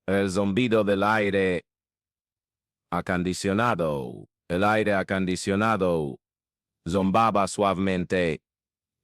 El zumbido del aire acondicionado. El aire acondicionado zumbaba suavemente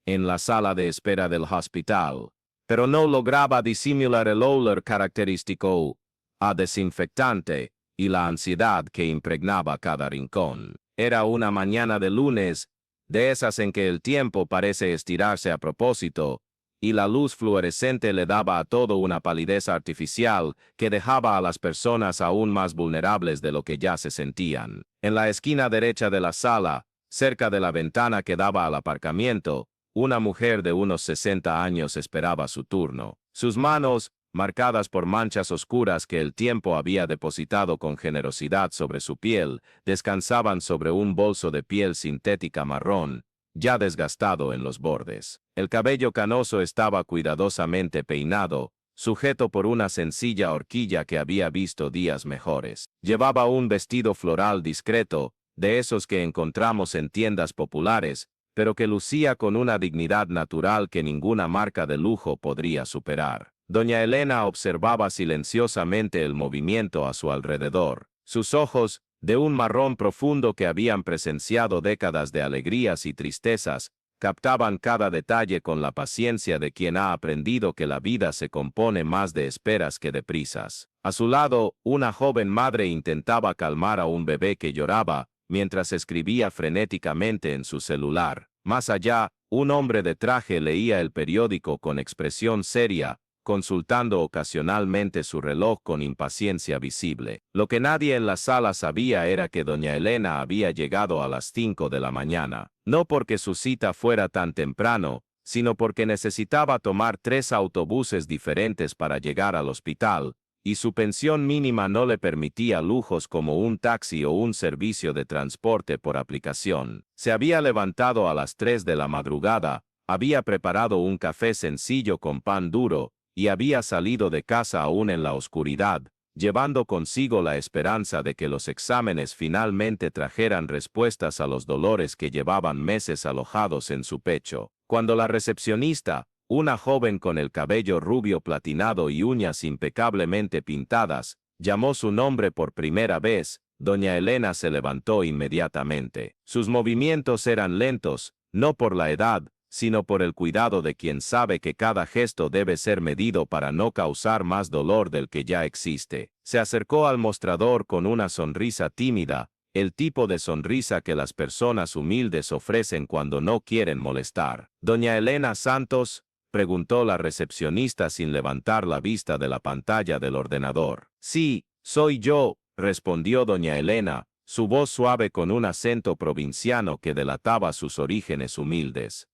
en la sala de espera del hospital, pero no lograba disimular el olor característico a desinfectante y la ansiedad que impregnaba cada rincón. Era una mañana de lunes, de esas en que el tiempo parece estirarse a propósito, y la luz fluorescente le daba a todo una palidez artificial que dejaba a las personas aún más vulnerables de lo que ya se sentían. En la esquina derecha de la sala, cerca de la ventana que daba al aparcamiento, una mujer de unos 60 años esperaba su turno. Sus manos, marcadas por manchas oscuras que el tiempo había depositado con generosidad sobre su piel, descansaban sobre un bolso de piel sintética marrón, ya desgastado en los bordes. El cabello canoso estaba cuidadosamente peinado, sujeto por una sencilla horquilla que había visto días mejores. Llevaba un vestido floral discreto, de esos que encontramos en tiendas populares, pero que lucía con una dignidad natural que ninguna marca de lujo podría superar. Doña Elena observaba silenciosamente el movimiento a su alrededor. Sus ojos, de un marrón profundo que habían presenciado décadas de alegrías y tristezas, captaban cada detalle con la paciencia de quien ha aprendido que la vida se compone más de esperas que de prisas. A su lado, una joven madre intentaba calmar a un bebé que lloraba, mientras escribía frenéticamente en su celular. Más allá, un hombre de traje leía el periódico con expresión seria, consultando ocasionalmente su reloj con impaciencia visible. Lo que nadie en la sala sabía era que doña Elena había llegado a las 5 de la mañana, no porque su cita fuera tan temprano, sino porque necesitaba tomar 3 autobuses diferentes para llegar al hospital, y su pensión mínima no le permitía lujos como un taxi o un servicio de transporte por aplicación. Se había levantado a las 3 de la madrugada, había preparado un café sencillo con pan duro, y había salido de casa aún en la oscuridad, llevando consigo la esperanza de que los exámenes finalmente trajeran respuestas a los dolores que llevaban meses alojados en su pecho. Cuando la recepcionista, una joven con el cabello rubio platinado y uñas impecablemente pintadas, llamó su nombre por primera vez, doña Elena se levantó inmediatamente. Sus movimientos eran lentos, no por la edad, sino por el cuidado de quien sabe que cada gesto debe ser medido para no causar más dolor del que ya existe. Se acercó al mostrador con una sonrisa tímida, el tipo de sonrisa que las personas humildes ofrecen cuando no quieren molestar. ¿Doña Elena Santos?, preguntó la recepcionista sin levantar la vista de la pantalla del ordenador. Sí, soy yo, respondió doña Elena, su voz suave con un acento provinciano que delataba sus orígenes humildes.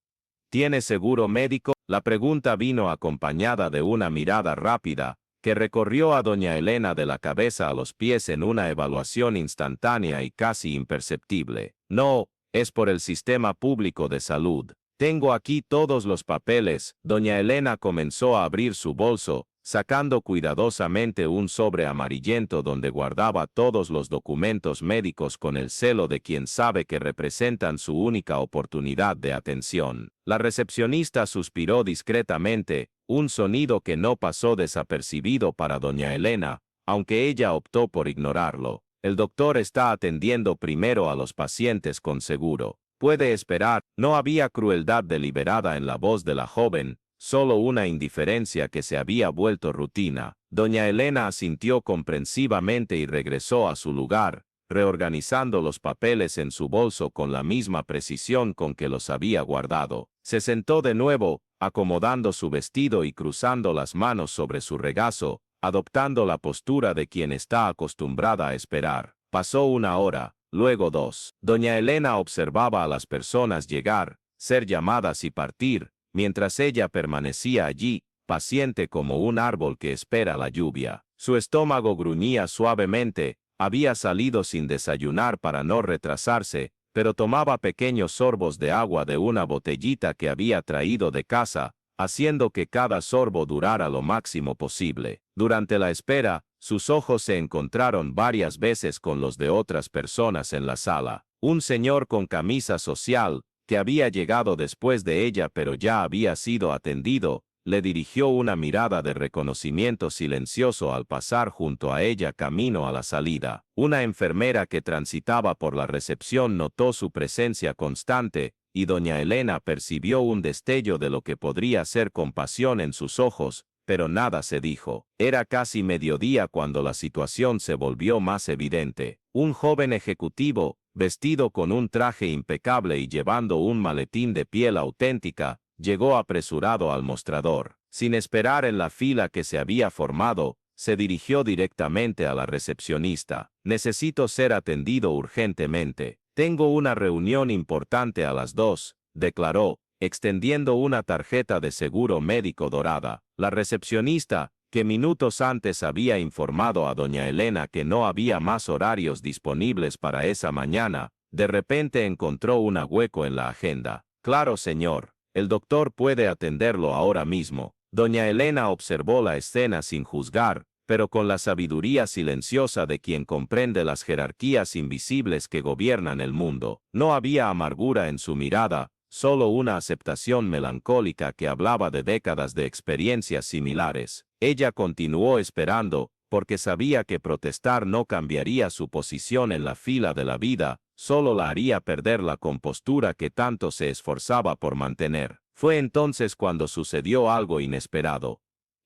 ¿Tiene seguro médico? La pregunta vino acompañada de una mirada rápida, que recorrió a doña Elena de la cabeza a los pies en una evaluación instantánea y casi imperceptible. No, es por el sistema público de salud. Tengo aquí todos los papeles. Doña Elena comenzó a abrir su bolso, sacando cuidadosamente un sobre amarillento donde guardaba todos los documentos médicos con el celo de quien sabe que representan su única oportunidad de atención. La recepcionista suspiró discretamente, un sonido que no pasó desapercibido para doña Elena, aunque ella optó por ignorarlo. El doctor está atendiendo primero a los pacientes con seguro. Puede esperar. No había crueldad deliberada en la voz de la joven, solo una indiferencia que se había vuelto rutina. Doña Elena asintió comprensivamente y regresó a su lugar, reorganizando los papeles en su bolso con la misma precisión con que los había guardado. Se sentó de nuevo, acomodando su vestido y cruzando las manos sobre su regazo, adoptando la postura de quien está acostumbrada a esperar. Pasó una hora, luego 2. Doña Elena observaba a las personas llegar, ser llamadas y partir, mientras ella permanecía allí, paciente como un árbol que espera la lluvia. Su estómago gruñía suavemente, había salido sin desayunar para no retrasarse, pero tomaba pequeños sorbos de agua de una botellita que había traído de casa, haciendo que cada sorbo durara lo máximo posible. Durante la espera, sus ojos se encontraron varias veces con los de otras personas en la sala. Un señor con camisa social, que había llegado después de ella pero ya había sido atendido, le dirigió una mirada de reconocimiento silencioso al pasar junto a ella camino a la salida. Una enfermera que transitaba por la recepción notó su presencia constante, y doña Elena percibió un destello de lo que podría ser compasión en sus ojos, pero nada se dijo. Era casi mediodía cuando la situación se volvió más evidente. Un joven ejecutivo, vestido con un traje impecable y llevando un maletín de piel auténtica, llegó apresurado al mostrador. Sin esperar en la fila que se había formado, se dirigió directamente a la recepcionista. «Necesito ser atendido urgentemente. Tengo una reunión importante a las 2», declaró, extendiendo una tarjeta de seguro médico dorada. La recepcionista, que minutos antes había informado a doña Elena que no había más horarios disponibles para esa mañana, de repente encontró un hueco en la agenda. «Claro, señor. El doctor puede atenderlo ahora mismo». Doña Elena observó la escena sin juzgar, pero con la sabiduría silenciosa de quien comprende las jerarquías invisibles que gobiernan el mundo. No había amargura en su mirada, solo una aceptación melancólica que hablaba de décadas de experiencias similares. Ella continuó esperando, porque sabía que protestar no cambiaría su posición en la fila de la vida, solo la haría perder la compostura que tanto se esforzaba por mantener. Fue entonces cuando sucedió algo inesperado.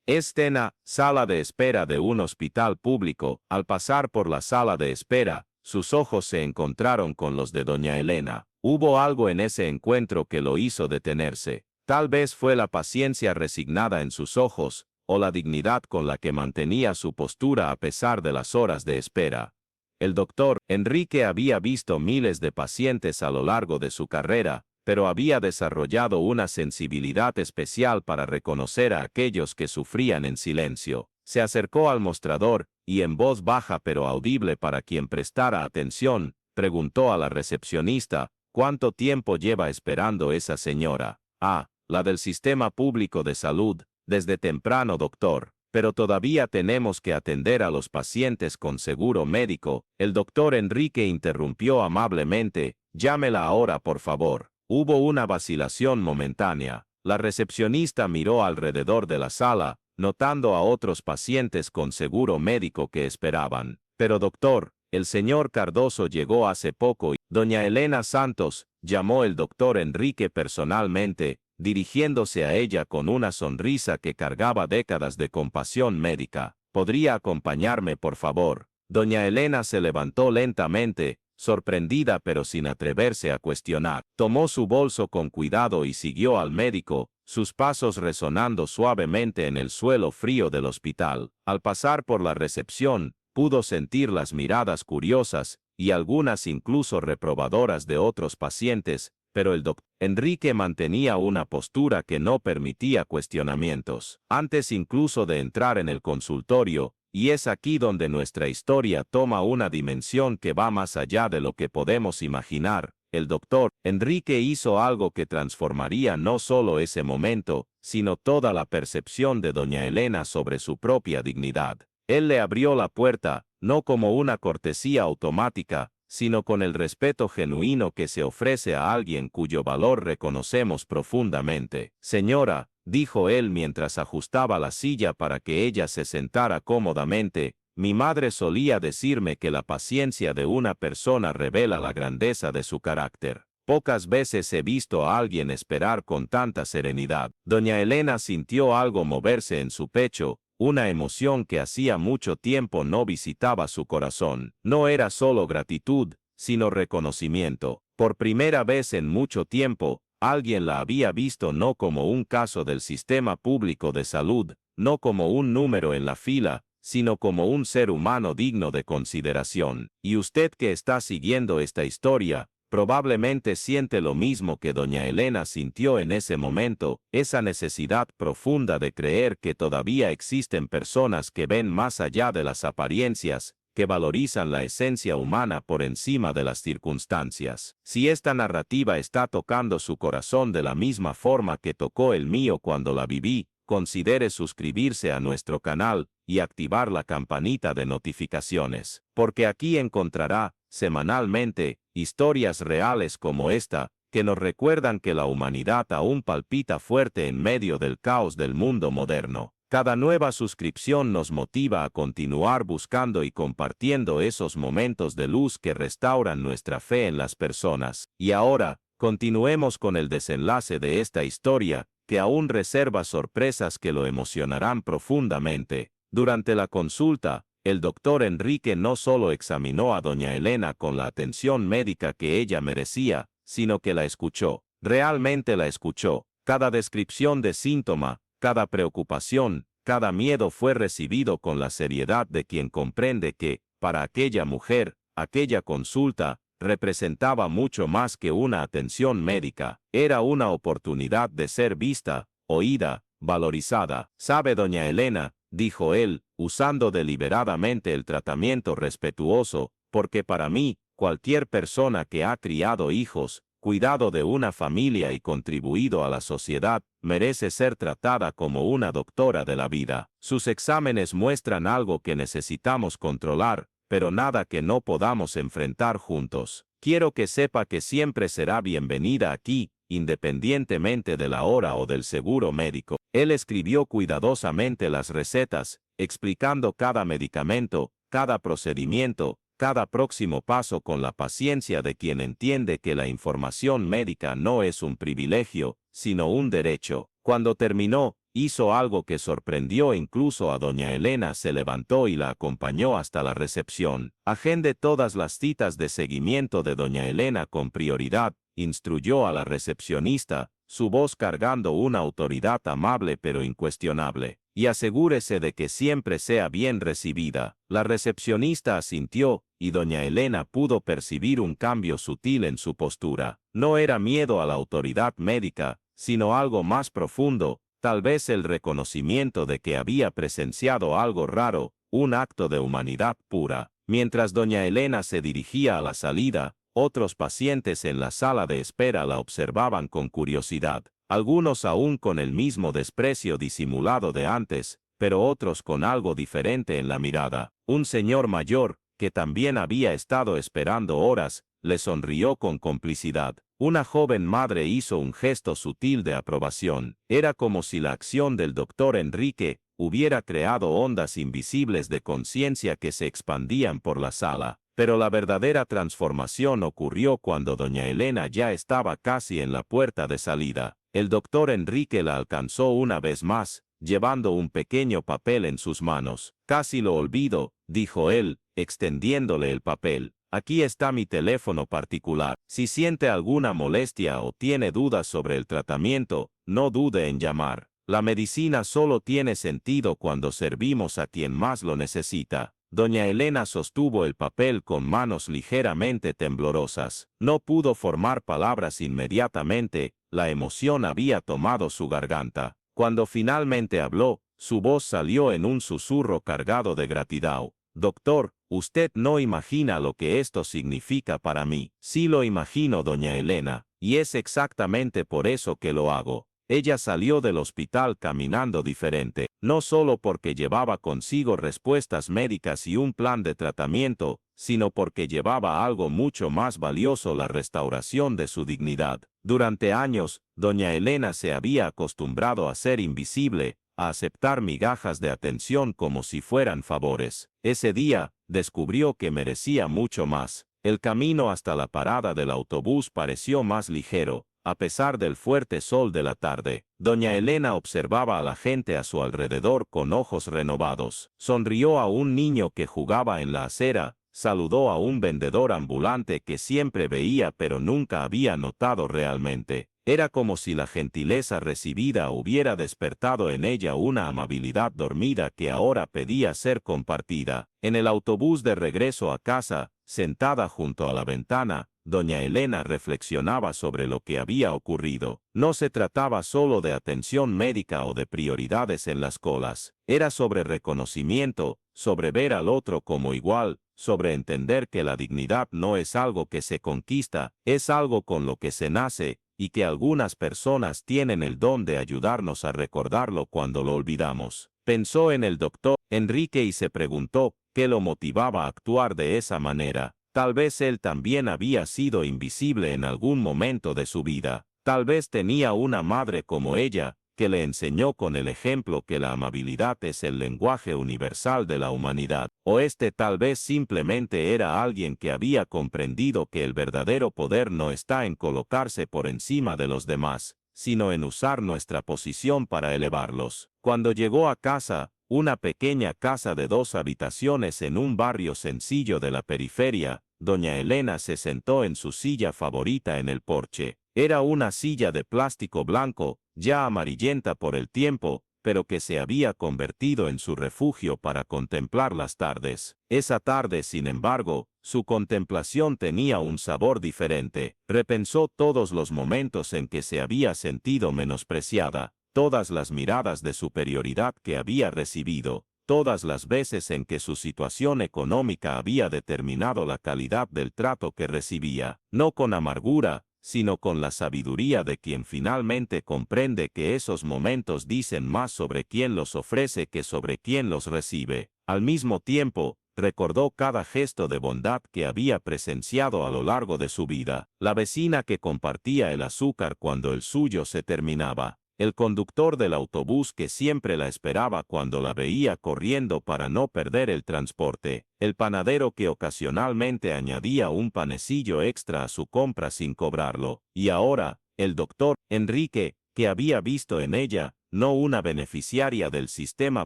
Escena, sala de espera de un hospital público. Al pasar por la sala de espera, sus ojos se encontraron con los de doña Elena. Hubo algo en ese encuentro que lo hizo detenerse. Tal vez fue la paciencia resignada en sus ojos, o la dignidad con la que mantenía su postura a pesar de las horas de espera. El doctor Enrique había visto miles de pacientes a lo largo de su carrera, pero había desarrollado una sensibilidad especial para reconocer a aquellos que sufrían en silencio. Se acercó al mostrador, y en voz baja pero audible para quien prestara atención, preguntó a la recepcionista: «¿Cuánto tiempo lleva esperando esa señora?» «Ah, la del Sistema Público de Salud, desde temprano, doctor. Pero todavía tenemos que atender a los pacientes con seguro médico». El doctor Enrique interrumpió amablemente: «Llámela ahora, por favor». Hubo una vacilación momentánea. La recepcionista miró alrededor de la sala, notando a otros pacientes con seguro médico que esperaban. «Pero doctor, el señor Cardoso llegó hace poco y doña Elena Santos», llamó el doctor Enrique personalmente, dirigiéndose a ella con una sonrisa que cargaba décadas de compasión médica. «¿Podría acompañarme, por favor?» Doña Elena se levantó lentamente, sorprendida pero sin atreverse a cuestionar. Tomó su bolso con cuidado y siguió al médico, sus pasos resonando suavemente en el suelo frío del hospital. Al pasar por la recepción, pudo sentir las miradas curiosas, y algunas incluso reprobadoras de otros pacientes, pero el doctor Enrique mantenía una postura que no permitía cuestionamientos. Antes incluso de entrar en el consultorio, y es aquí donde nuestra historia toma una dimensión que va más allá de lo que podemos imaginar, el doctor Enrique hizo algo que transformaría no solo ese momento, sino toda la percepción de doña Elena sobre su propia dignidad. Él le abrió la puerta, no como una cortesía automática, sino con el respeto genuino que se ofrece a alguien cuyo valor reconocemos profundamente. «Señora», dijo él mientras ajustaba la silla para que ella se sentara cómodamente, «mi madre solía decirme que la paciencia de una persona revela la grandeza de su carácter. Pocas veces he visto a alguien esperar con tanta serenidad». Doña Elena sintió algo moverse en su pecho, una emoción que hacía mucho tiempo no visitaba su corazón. No era solo gratitud, sino reconocimiento. Por primera vez en mucho tiempo, alguien la había visto no como un caso del sistema público de salud, no como un número en la fila, sino como un ser humano digno de consideración. Y usted que está siguiendo esta historia, probablemente siente lo mismo que doña Elena sintió en ese momento, esa necesidad profunda de creer que todavía existen personas que ven más allá de las apariencias, que valorizan la esencia humana por encima de las circunstancias. Si esta narrativa está tocando su corazón de la misma forma que tocó el mío cuando la viví, considere suscribirse a nuestro canal y activar la campanita de notificaciones, porque aquí encontrará, semanalmente, historias reales como esta, que nos recuerdan que la humanidad aún palpita fuerte en medio del caos del mundo moderno. Cada nueva suscripción nos motiva a continuar buscando y compartiendo esos momentos de luz que restauran nuestra fe en las personas. Y ahora, continuemos con el desenlace de esta historia, que aún reserva sorpresas que lo emocionarán profundamente. Durante la consulta, el doctor Enrique no solo examinó a doña Elena con la atención médica que ella merecía, sino que la escuchó. Realmente la escuchó. Cada descripción de síntoma, cada preocupación, cada miedo fue recibido con la seriedad de quien comprende que, para aquella mujer, aquella consulta representaba mucho más que una atención médica. Era una oportunidad de ser vista, oída, valorizada. «¿Sabe, doña Elena?», dijo él, usando deliberadamente el tratamiento respetuoso, porque para mí, cualquier persona que ha criado hijos, cuidado de una familia y contribuido a la sociedad, merece ser tratada como una doctora de la vida. Sus exámenes muestran algo que necesitamos controlar, pero nada que no podamos enfrentar juntos. Quiero que sepa que siempre será bienvenida aquí, independientemente de la hora o del seguro médico. Él escribió cuidadosamente las recetas, explicando cada medicamento, cada procedimiento, cada próximo paso con la paciencia de quien entiende que la información médica no es un privilegio, sino un derecho. Cuando terminó, hizo algo que sorprendió incluso a doña Elena. Se levantó y la acompañó hasta la recepción. Agende todas las citas de seguimiento de doña Elena con prioridad, instruyó a la recepcionista, su voz cargando una autoridad amable pero incuestionable. Y asegúrese de que siempre sea bien recibida. La recepcionista asintió, y doña Elena pudo percibir un cambio sutil en su postura. No era miedo a la autoridad médica, sino algo más profundo, tal vez el reconocimiento de que había presenciado algo raro, un acto de humanidad pura. Mientras doña Elena se dirigía a la salida, otros pacientes en la sala de espera la observaban con curiosidad. Algunos aún con el mismo desprecio disimulado de antes, pero otros con algo diferente en la mirada. Un señor mayor, que también había estado esperando horas, le sonrió con complicidad. Una joven madre hizo un gesto sutil de aprobación. Era como si la acción del doctor Enrique hubiera creado ondas invisibles de conciencia que se expandían por la sala. Pero la verdadera transformación ocurrió cuando doña Elena ya estaba casi en la puerta de salida. El doctor Enrique la alcanzó una vez más, llevando un pequeño papel en sus manos. «Casi lo olvido», dijo él, extendiéndole el papel. «Aquí está mi teléfono particular. Si siente alguna molestia o tiene dudas sobre el tratamiento, no dude en llamar. La medicina solo tiene sentido cuando servimos a quien más lo necesita». Doña Elena sostuvo el papel con manos ligeramente temblorosas. No pudo formar palabras inmediatamente, la emoción había tomado su garganta. Cuando finalmente habló, su voz salió en un susurro cargado de gratitud. «Doctor, usted no imagina lo que esto significa para mí». «Sí lo imagino, doña Elena, y es exactamente por eso que lo hago». Ella salió del hospital caminando diferente, no solo porque llevaba consigo respuestas médicas y un plan de tratamiento, sino porque llevaba algo mucho más valioso: la restauración de su dignidad. Durante años, doña Elena se había acostumbrado a ser invisible, a aceptar migajas de atención como si fueran favores. Ese día, descubrió que merecía mucho más. El camino hasta la parada del autobús pareció más ligero, a pesar del fuerte sol de la tarde. Doña Elena observaba a la gente a su alrededor con ojos renovados. Sonrió a un niño que jugaba en la acera, saludó a un vendedor ambulante que siempre veía pero nunca había notado realmente. Era como si la gentileza recibida hubiera despertado en ella una amabilidad dormida que ahora pedía ser compartida. En el autobús de regreso a casa, sentada junto a la ventana, doña Elena reflexionaba sobre lo que había ocurrido. No se trataba solo de atención médica o de prioridades en las colas. Era sobre reconocimiento, sobre ver al otro como igual, sobre entender que la dignidad no es algo que se conquista, es algo con lo que se nace, y que algunas personas tienen el don de ayudarnos a recordarlo cuando lo olvidamos. Pensó en el doctor Enrique y se preguntó qué lo motivaba a actuar de esa manera. Tal vez él también había sido invisible en algún momento de su vida. Tal vez tenía una madre como ella, que le enseñó con el ejemplo que la amabilidad es el lenguaje universal de la humanidad. O tal vez simplemente era alguien que había comprendido que el verdadero poder no está en colocarse por encima de los demás, sino en usar nuestra posición para elevarlos. Cuando llegó a casa, una pequeña casa de 2 habitaciones en un barrio sencillo de la periferia, doña Elena se sentó en su silla favorita en el porche. Era una silla de plástico blanco, ya amarillenta por el tiempo, pero que se había convertido en su refugio para contemplar las tardes. Esa tarde, sin embargo, su contemplación tenía un sabor diferente. Repensó todos los momentos en que se había sentido menospreciada, todas las miradas de superioridad que había recibido, todas las veces en que su situación económica había determinado la calidad del trato que recibía, no con amargura, sino con la sabiduría de quien finalmente comprende que esos momentos dicen más sobre quien los ofrece que sobre quien los recibe. Al mismo tiempo, recordó cada gesto de bondad que había presenciado a lo largo de su vida, la vecina que compartía el azúcar cuando el suyo se terminaba, el conductor del autobús que siempre la esperaba cuando la veía corriendo para no perder el transporte, el panadero que ocasionalmente añadía un panecillo extra a su compra sin cobrarlo, y ahora, el doctor Enrique, que había visto en ella, no una beneficiaria del sistema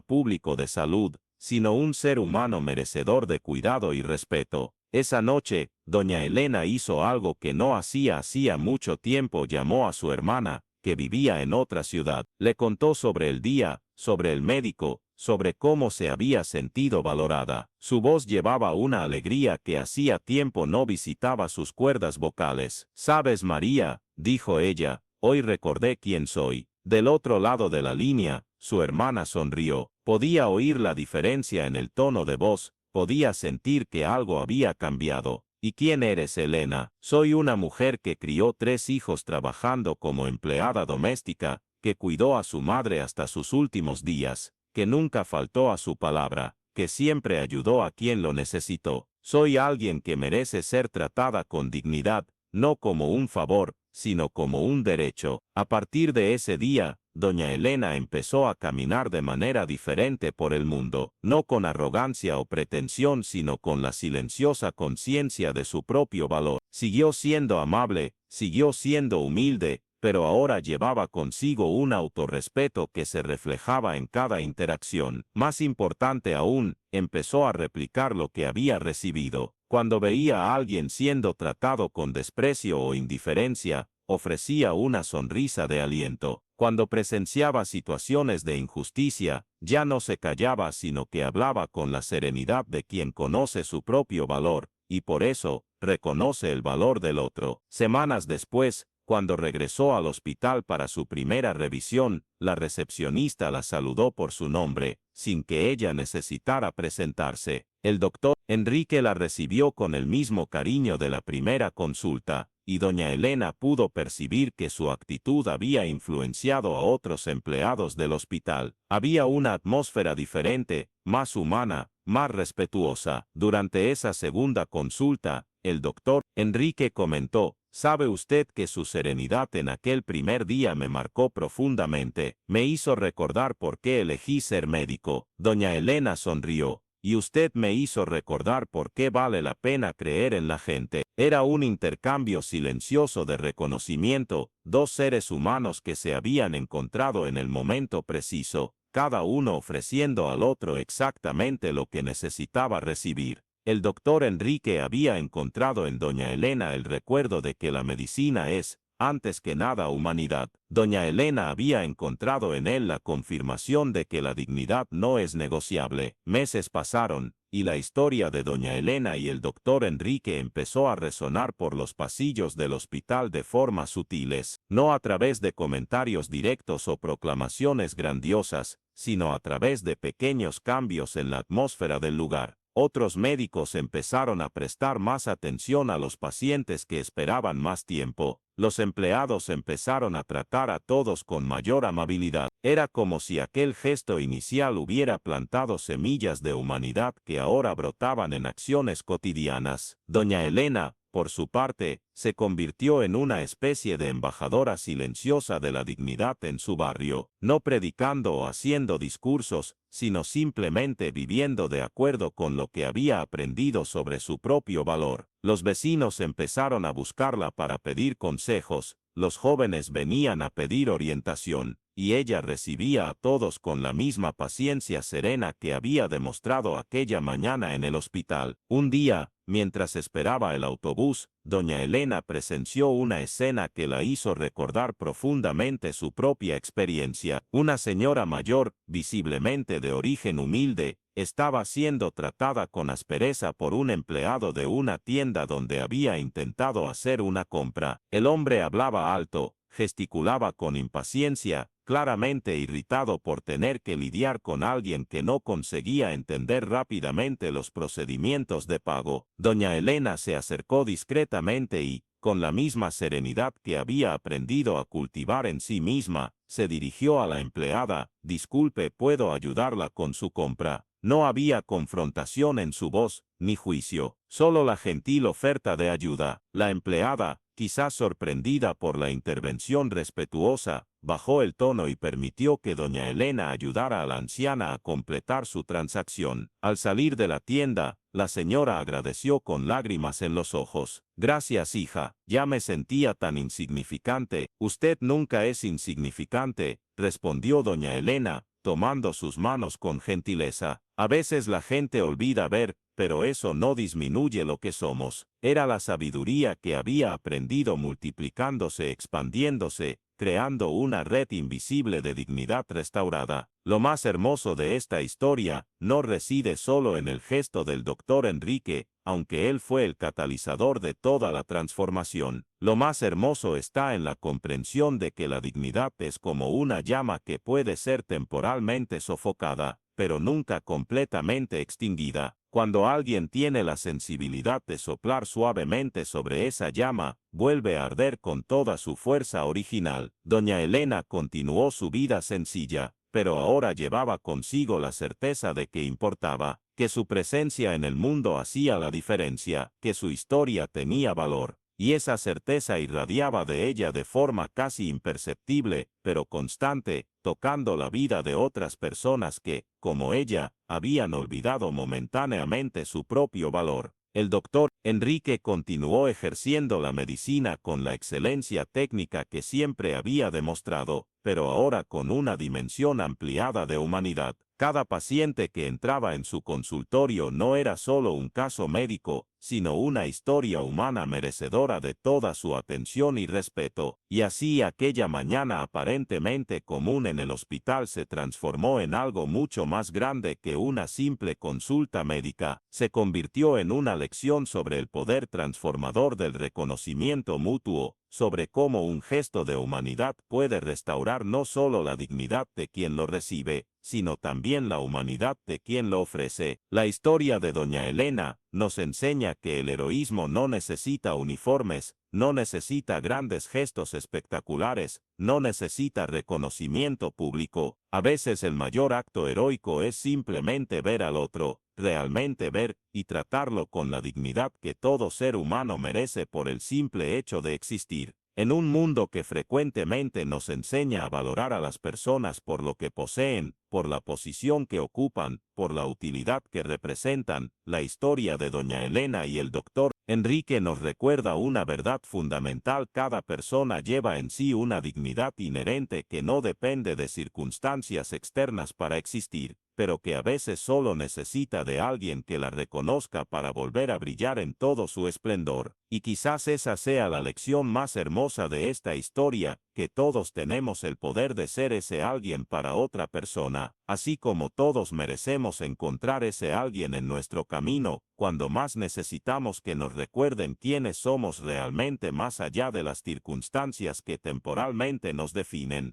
público de salud, sino un ser humano merecedor de cuidado y respeto. Esa noche, doña Elena hizo algo que no hacía mucho tiempo. Llamó a su hermana, que vivía en otra ciudad. Le contó sobre el día, sobre el médico, sobre cómo se había sentido valorada. Su voz llevaba una alegría que hacía tiempo no visitaba sus cuerdas vocales. «¿Sabes, María?», dijo ella, «hoy recordé quién soy». Del otro lado de la línea, su hermana sonrió. Podía oír la diferencia en el tono de voz, podía sentir que algo había cambiado. «¿Y quién eres, Elena?». «Soy una mujer que crió 3 hijos trabajando como empleada doméstica, que cuidó a su madre hasta sus últimos días, que nunca faltó a su palabra, que siempre ayudó a quien lo necesitó. Soy alguien que merece ser tratada con dignidad, no como un favor, sino como un derecho». A partir de ese día, doña Elena empezó a caminar de manera diferente por el mundo, no con arrogancia o pretensión, sino con la silenciosa conciencia de su propio valor. Siguió siendo amable, siguió siendo humilde, pero ahora llevaba consigo un autorrespeto que se reflejaba en cada interacción. Más importante aún, empezó a replicar lo que había recibido. Cuando veía a alguien siendo tratado con desprecio o indiferencia, ofrecía una sonrisa de aliento. Cuando presenciaba situaciones de injusticia, ya no se callaba, sino que hablaba con la serenidad de quien conoce su propio valor, y por eso, reconoce el valor del otro. Semanas después, cuando regresó al hospital para su primera revisión, la recepcionista la saludó por su nombre, sin que ella necesitara presentarse. El doctor Enrique la recibió con el mismo cariño de la primera consulta, y doña Elena pudo percibir que su actitud había influenciado a otros empleados del hospital. Había una atmósfera diferente, más humana, más respetuosa. Durante esa segunda consulta, el doctor Enrique comentó: «¿Sabe usted que su serenidad en aquel primer día me marcó profundamente? Me hizo recordar por qué elegí ser médico». Doña Elena sonrió: «Y usted me hizo recordar por qué vale la pena creer en la gente». Era un intercambio silencioso de reconocimiento, 2 seres humanos que se habían encontrado en el momento preciso, cada uno ofreciendo al otro exactamente lo que necesitaba recibir. El doctor Enrique había encontrado en doña Elena el recuerdo de que la medicina es, antes que nada, humanidad. Doña Elena había encontrado en él la confirmación de que la dignidad no es negociable. Meses pasaron, y la historia de doña Elena y el doctor Enrique empezó a resonar por los pasillos del hospital de formas sutiles, no a través de comentarios directos o proclamaciones grandiosas, sino a través de pequeños cambios en la atmósfera del lugar. Otros médicos empezaron a prestar más atención a los pacientes que esperaban más tiempo. Los empleados empezaron a tratar a todos con mayor amabilidad. Era como si aquel gesto inicial hubiera plantado semillas de humanidad que ahora brotaban en acciones cotidianas. Doña Elena, por su parte, se convirtió en una especie de embajadora silenciosa de la dignidad en su barrio, no predicando o haciendo discursos, sino simplemente viviendo de acuerdo con lo que había aprendido sobre su propio valor. Los vecinos empezaron a buscarla para pedir consejos, los jóvenes venían a pedir orientación, y ella recibía a todos con la misma paciencia serena que había demostrado aquella mañana en el hospital. Un día, mientras esperaba el autobús, doña Elena presenció una escena que la hizo recordar profundamente su propia experiencia. Una señora mayor, visiblemente de origen humilde, estaba siendo tratada con aspereza por un empleado de una tienda donde había intentado hacer una compra. El hombre hablaba alto, gesticulaba con impaciencia, claramente irritado por tener que lidiar con alguien que no conseguía entender rápidamente los procedimientos de pago. Doña Elena se acercó discretamente y, con la misma serenidad que había aprendido a cultivar en sí misma, se dirigió a la empleada. «Disculpe, ¿puedo ayudarla con su compra?» No había confrontación en su voz, ni juicio, solo la gentil oferta de ayuda. La empleada, quizás sorprendida por la intervención respetuosa, bajó el tono y permitió que doña Elena ayudara a la anciana a completar su transacción. Al salir de la tienda, la señora agradeció con lágrimas en los ojos. «Gracias, hija, ya me sentía tan insignificante». «Usted nunca es insignificante», respondió doña Elena, tomando sus manos con gentileza. «A veces la gente olvida ver, pero eso no disminuye lo que somos». Era la sabiduría que había aprendido multiplicándose, expandiéndose, creando una red invisible de dignidad restaurada. Lo más hermoso de esta historia no reside solo en el gesto del doctor Enrique, aunque él fue el catalizador de toda la transformación. Lo más hermoso está en la comprensión de que la dignidad es como una llama que puede ser temporalmente sofocada, pero nunca completamente extinguida. Cuando alguien tiene la sensibilidad de soplar suavemente sobre esa llama, vuelve a arder con toda su fuerza original. Doña Elena continuó su vida sencilla, pero ahora llevaba consigo la certeza de que importaba, que su presencia en el mundo hacía la diferencia, que su historia tenía valor. Y esa certeza irradiaba de ella de forma casi imperceptible, pero constante, tocando la vida de otras personas que, como ella, habían olvidado momentáneamente su propio valor. El doctor Enrique continuó ejerciendo la medicina con la excelencia técnica que siempre había demostrado, pero ahora con una dimensión ampliada de humanidad. Cada paciente que entraba en su consultorio no era solo un caso médico, sino una historia humana merecedora de toda su atención y respeto. Y así aquella mañana aparentemente común en el hospital se transformó en algo mucho más grande que una simple consulta médica. Se convirtió en una lección sobre el poder transformador del reconocimiento mutuo, sobre cómo un gesto de humanidad puede restaurar no solo la dignidad de quien lo recibe, sino también la humanidad de quien lo ofrece. La historia de doña Elena nos enseña que el heroísmo no necesita uniformes, no necesita grandes gestos espectaculares, no necesita reconocimiento público. A veces el mayor acto heroico es simplemente ver al otro, realmente ver, y tratarlo con la dignidad que todo ser humano merece por el simple hecho de existir. En un mundo que frecuentemente nos enseña a valorar a las personas por lo que poseen, por la posición que ocupan, por la utilidad que representan, la historia de doña Elena y el doctor Enrique nos recuerda una verdad fundamental: cada persona lleva en sí una dignidad inherente que no depende de circunstancias externas para existir, pero que a veces solo necesita de alguien que la reconozca para volver a brillar en todo su esplendor. Y quizás esa sea la lección más hermosa de esta historia, que todos tenemos el poder de ser ese alguien para otra persona, así como todos merecemos encontrar ese alguien en nuestro camino, cuando más necesitamos que nos recuerden quiénes somos realmente más allá de las circunstancias que temporalmente nos definen.